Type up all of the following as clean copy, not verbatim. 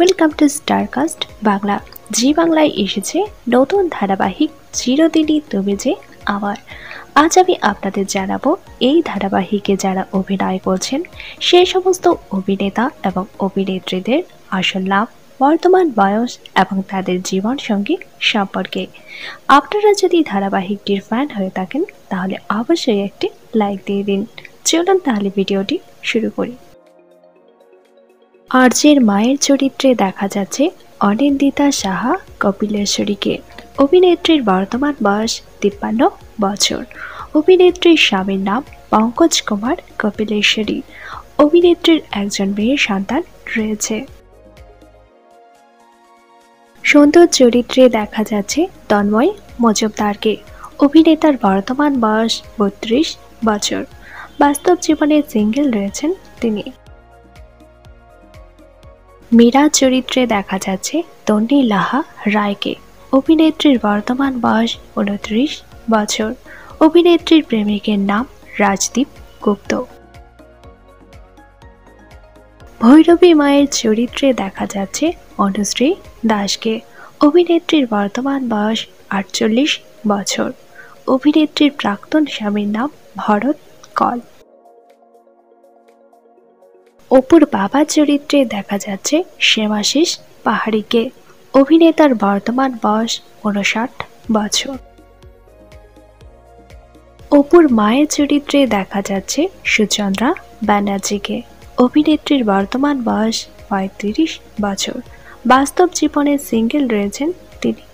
Welcome to Starcast Bangla. Zee বাংলায় এসেছে নতুন ধারাবাহিক চিরদিনই তুমি যে আমার। আজ আমি আপনাদের জানাবো এই ধারাবাহিকে যারা অভিনয় করছেন সেই সমস্ত অভিনেতা এবং অভিনেত্রীদের আসল নাম, বর্তমান বয়স এবং তাদের জীবন সঙ্গী সম্পর্কে। আপনারা যদি ধারাবাহিকটির ফ্যান হয়ে থাকেন তাহলে অবশ্যই একটি লাইক দিয়ে দিন। চলুন তাহলে ভিডিওটি শুরু করি। আরজের মায়ের চরিত্রে দেখা যাচ্ছে অনিন্দিতা সাহা কপিলেশ্বরীকে। অভিনেত্রীর বর্তমান বয়স 53 বছর। অভিনেত্রীর স্বামীর নাম পঙ্কজ কুমার কপিলেশ্বরী। অভিনেত্রীর একজন মেয়ের সন্তান রয়েছে। সুন্দর চরিত্রে দেখা যাচ্ছে তন্ময় মজুমদারকে। অভিনেতার বর্তমান বয়স 32 বছর। বাস্তব জীবনে সিঙ্গেল রয়েছেন তিনি। মীরা চরিত্রে দেখা যাচ্ছে তন্নি লাহা রায়কে। অভিনেত্রীর বর্তমান বয়স 29 বছর। অভিনেত্রীর প্রেমিকের নাম রাজদীপ গুপ্ত। ভৈরবী মায়ের চরিত্রে দেখা যাচ্ছে অনুশ্রী দাসকে। অভিনেত্রীর বর্তমান বয়স 48 বছর। অভিনেত্রীর প্রাক্তন স্বামীর নাম ভরত কল। অপুর বাবা চরিত্রে দেখা যাচ্ছে শ্যামাশিস পাহাড়িকে। অভিনেতার বর্তমান বয়স 59 বছর। অপুর মায়ের চরিত্রে দেখা যাচ্ছে সুচন্দ্রা ব্যানার্জিকে। অভিনেত্রীর বর্তমান বয়স 35 বছর। বাস্তব জীবনে সিঙ্গেল রয়েছেন তিনি।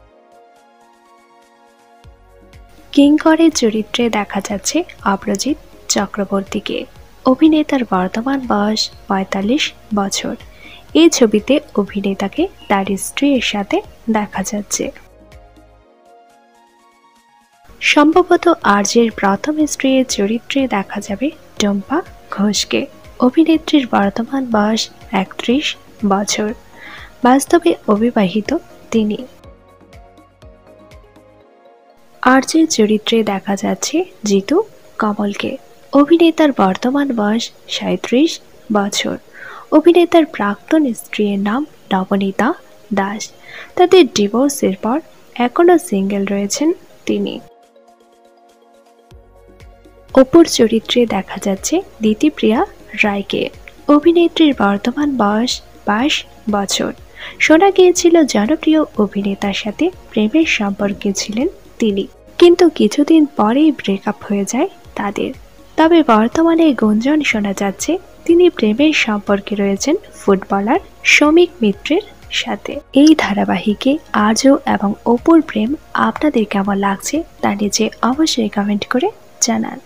কিঙ্করের চরিত্রে দেখা যাচ্ছে অপরাজিৎ চক্রবর্তীকে। অভিনেতার বর্তমান বয়স 45 বছর। এই ছবিতে অভিনেতাকে তার স্ত্রীর সাথে দেখা যাচ্ছে। সম্ভবত আরজের প্রথম স্ত্রীর চরিত্রে দেখা যাবে টুম্পা ঘোষকে। অভিনেত্রীর বর্তমান বয়স 31 বছর। বাস্তবে অবিবাহিত তিনি। আরজের চরিত্রে দেখা যাচ্ছে জিতু কমলকে। অভিনেতার বর্তমান বয়স 37 বছর। অভিনেতার প্রাক্তন স্ত্রীর নাম নবনীতা দাস। তাদের ডিভোর্সের পর এখনও সিঙ্গেল রয়েছেন তিনি। অপুর চরিত্রে দেখা যাচ্ছে দিতিপ্রিয়া রায়কে। অভিনেত্রীর বর্তমান বয়স 22 বছর। শোনা গিয়েছিল জনপ্রিয় অভিনেতার সাথে প্রেমের সম্পর্কে ছিলেন তিনি, কিন্তু কিছুদিন পরেই ব্রেকআপ হয়ে যায় তাদের। তবে বর্তমানে গুঞ্জন শোনা যাচ্ছে তিনি প্রেমের সম্পর্কে রয়েছেন ফুটবলার শমিক মিত্রের সাথে। এই ধারাবাহিকে আরজু এবং অপুর প্রেম আপনাদের কেমন লাগছে তা নিচে অবশ্যই কমেন্ট করে জানান।